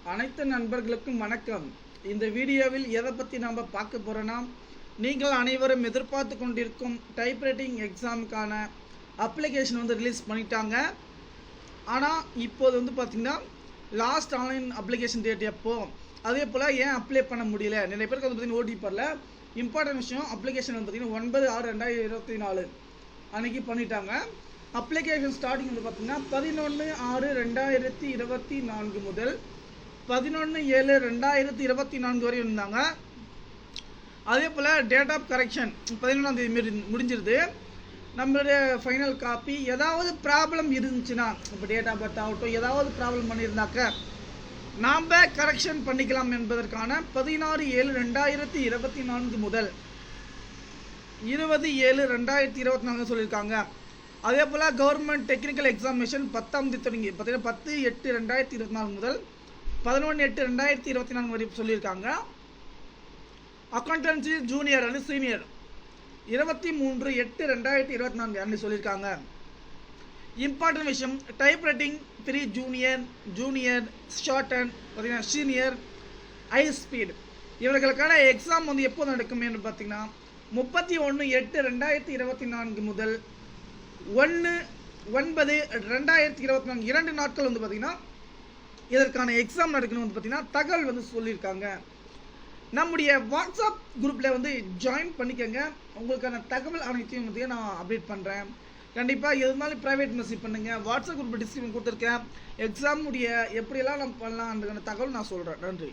அனைத்து நண்பர்களுக்கும் வணக்கம். இந்த வீடியோவில் எதை பற்றி நம்ம பார்க்க போகிறோன்னா, நீங்கள் அனைவரும் எதிர்பார்த்து கொண்டிருக்கும் டைப்ரைட்டிங் எக்ஸாமுக்கான அப்ளிகேஷன் ரிலீஸ் பண்ணிட்டாங்க. ஆனால் இப்போது பார்த்திங்கன்னா லாஸ்ட் ஆன்லைன் அப்ளிகேஷன் டேட் எப்போ, அதே போல் ஏன் அப்ளை பண்ண முடியல, நிறைய பேருக்கு பார்த்திங்கன்னா ஓடிபிஆரில் இம்பார்ட்டன்ட் விஷயம். அப்ளிகேஷன் பார்த்திங்கன்னா 9/6/2024 அன்றைக்கி பண்ணிட்டாங்க. அப்ளிகேஷன் ஸ்டார்டிங் பார்த்திங்கன்னா 11/6/2024 முதல் 11/7/2024 வரை இருந்தாங்க. அதே போல் டேட் ஆஃப் கரெக்ஷன் 11ஆம் தேதி மாரி முடிஞ்சிருது. நம்மளுடைய ஃபைனல் காப்பி ஏதாவது ப்ராப்ளம் இருந்துச்சுன்னா, இப்போ டேட் ஆஃப் பர்த் ஆகட்டும், ஏதாவது ப்ராப்ளம் பண்ணியிருந்தாக்க நாம் கரெக்ஷன் பண்ணிக்கலாம் என்பதற்கான 16/7/2024 முதல் 20/7/2024 சொல்லியிருக்காங்க. அதே போல் கவர்மெண்ட் டெக்னிக்கல் எக்ஸாமினேஷன் 10ஆம் தேதி தொடங்கி பார்த்தீங்கன்னா 10/8/2024 முதல் 11/8/2024 வரை சொல்லியிருக்காங்க. அக்கௌண்டன்சி ஜூனியர் அண்ட் சீனியர் 23/8/2024 அன்றைக்கி சொல்லியிருக்காங்க. இம்பார்ட்டன்ட் விஷயம், type writing 3 junior short and பார்த்தீங்கன்னா சீனியர் ஹை ஸ்பீட் இவர்களுக்கான எக்ஸாம் எப்போ நடக்கும் என்று பார்த்தீங்கன்னா 31/8/2024 முதல் 1/9/2024 2 நாட்கள் பார்த்தீங்கன்னா இதற்கான எக்ஸாம் நடக்கணும் பார்த்தீங்கன்னா தகவல் சொல்லியிருக்காங்க. நம்முடைய வாட்ஸ்அப் குரூப்பில் ஜாயின் பண்ணிக்கோங்க. உங்களுக்கான தகவல் அனைத்தையும் நான் அப்டேட் பண்ணுறேன். கண்டிப்பாக எதுனாலும் ப்ரைவேட் மெசேஜ் பண்ணுங்கள். வாட்ஸ்அப் குரூப் டிஸ்கிரிப்ஷன் கொடுத்துருக்கேன். எக்ஸாமுடைய எப்படியெல்லாம் நம்ம பண்ணலாம் அந்த தகவல் நான் சொல்கிறேன். நன்றி.